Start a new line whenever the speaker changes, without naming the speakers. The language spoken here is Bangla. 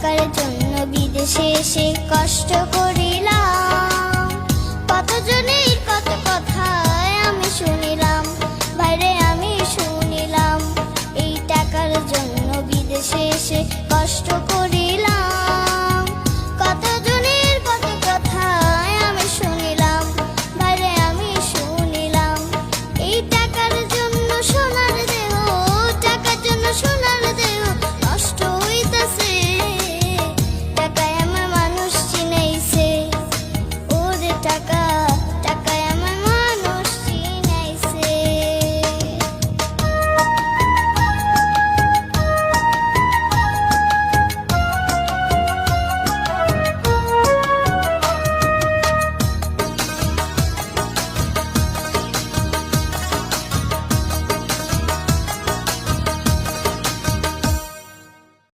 টাকার জন্য বিদেশে এসে কষ্ট করিলাম। কতজনের কত কথায় আমি শুনি